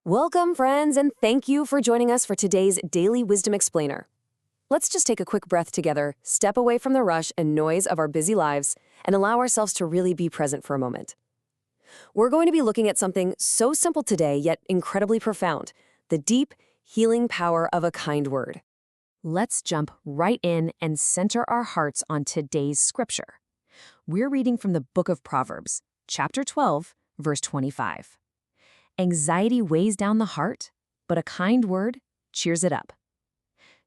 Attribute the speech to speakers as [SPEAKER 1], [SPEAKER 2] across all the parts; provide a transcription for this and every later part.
[SPEAKER 1] Welcome, friends, and thank you for joining us for today's Daily Wisdom Explainer. Let's just take a quick breath together, step away from the rush and noise of our busy lives, and allow ourselves to really be present for a moment. We're going to be looking at something so simple today, yet incredibly profound: the deep, healing power of a kind word. Let's jump right in and center our hearts on today's scripture. We're reading from the book of Proverbs, chapter 12, verse 25. Anxiety weighs down the heart, but a kind word cheers it up.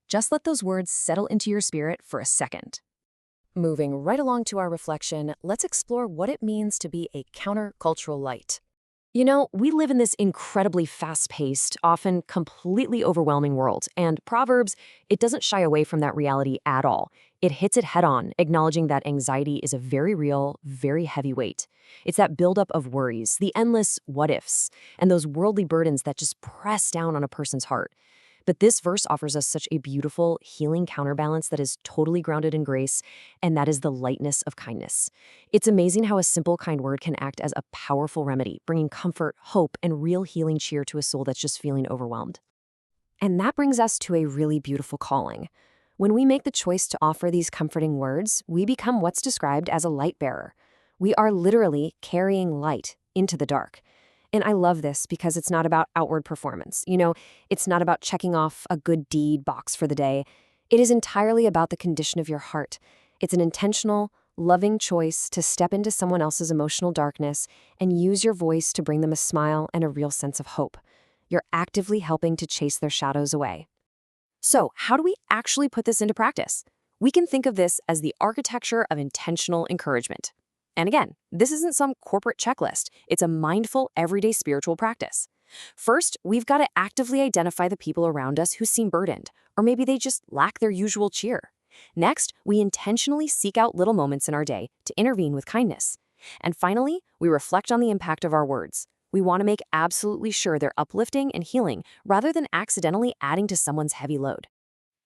[SPEAKER 1] Just let those words settle into your spirit for a second. Moving right along to our reflection, let's explore what it means to be a countercultural light. You know, we live in this incredibly fast-paced, often completely overwhelming world, and Proverbs, it doesn't shy away from that reality at all. It hits it head-on, acknowledging that anxiety is a very real, very heavy weight. It's that buildup of worries, the endless what-ifs, and those worldly burdens that just press down on a person's heart. But this verse offers us such a beautiful, healing counterbalance that is totally grounded in grace, and that is the lightness of kindness. It's amazing how a simple, kind word can act as a powerful remedy, bringing comfort, hope, and real healing cheer to a soul that's just feeling overwhelmed. And that brings us to a really beautiful calling. When we make the choice to offer these comforting words, we become what's described as a light bearer. We are literally carrying light into the dark. And I love this because it's not about outward performance. It's not about checking off a good deed box for the day. It is entirely about the condition of your heart. It's an intentional, loving choice to step into someone else's emotional darkness and use your voice to bring them a smile and a real sense of hope. You're actively helping to chase their shadows away. So, how do we actually put this into practice? We can think of this as the architecture of intentional encouragement. And again, this isn't some corporate checklist. It's a mindful, everyday spiritual practice. First, we've got to actively identify the people around us who seem burdened, or maybe they just lack their usual cheer. Next, we intentionally seek out little moments in our day to intervene with kindness. And finally, we reflect on the impact of our words. We want to make absolutely sure they're uplifting and healing rather than accidentally adding to someone's heavy load.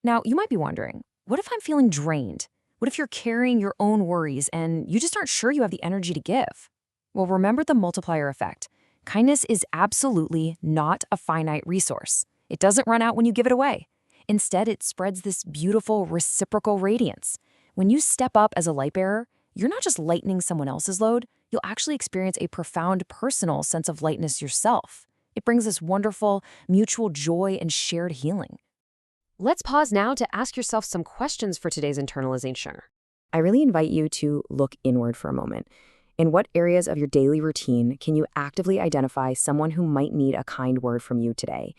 [SPEAKER 1] Now, you might be wondering, what if I'm feeling drained? What if you're carrying your own worries and you just aren't sure you have the energy to give? Well, remember the multiplier effect. Kindness is absolutely not a finite resource. It doesn't run out when you give it away. Instead, it spreads this beautiful reciprocal radiance. When you step up as a light bearer, you're not just lightening someone else's load, you'll actually experience a profound personal sense of lightness yourself. It brings this wonderful mutual joy and shared healing. Let's pause now to ask yourself some questions for today's internalization. I really invite you to look inward for a moment. In what areas of your daily routine can you actively identify someone who might need a kind word from you today?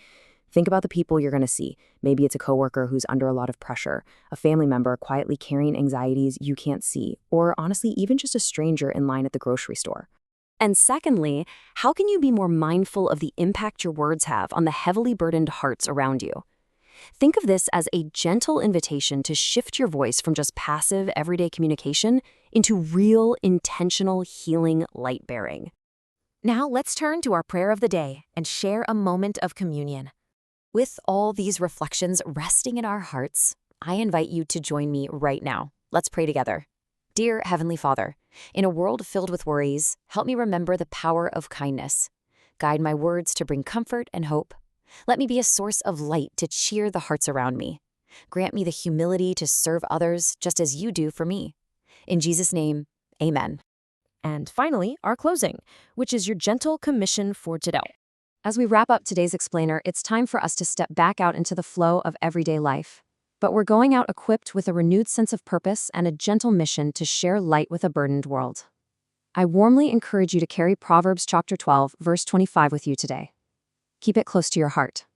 [SPEAKER 1] Think about the people you're going to see. Maybe it's a coworker who's under a lot of pressure, a family member quietly carrying anxieties you can't see, or honestly, even just a stranger in line at the grocery store. And secondly, how can you be more mindful of the impact your words have on the heavily burdened hearts around you? Think of this as a gentle invitation to shift your voice from just passive, everyday communication into real, intentional, healing light bearing. Now let's turn to our prayer of the day and share a moment of communion. With all these reflections resting in our hearts, I invite you to join me right now. Let's pray together. Dear Heavenly Father, in a world filled with worries, help me remember the power of kindness. Guide my words to bring comfort and hope. Let me be a source of light to cheer the hearts around me. Grant me the humility to serve others just as you do for me. In Jesus' name, amen. And finally, our closing, which is your gentle commission for today. As we wrap up today's explainer, it's time for us to step back out into the flow of everyday life. But we're going out equipped with a renewed sense of purpose and a gentle mission to share light with a burdened world. I warmly encourage you to carry Proverbs chapter 12, verse 25 with you today. Keep it close to your heart.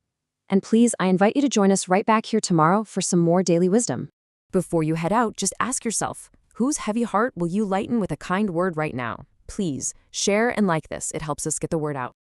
[SPEAKER 1] And please, I invite you to join us right back here tomorrow for some more daily wisdom. Before you head out, just ask yourself, whose heavy heart will you lighten with a kind word right now? Please, share and like this. It helps us get the word out.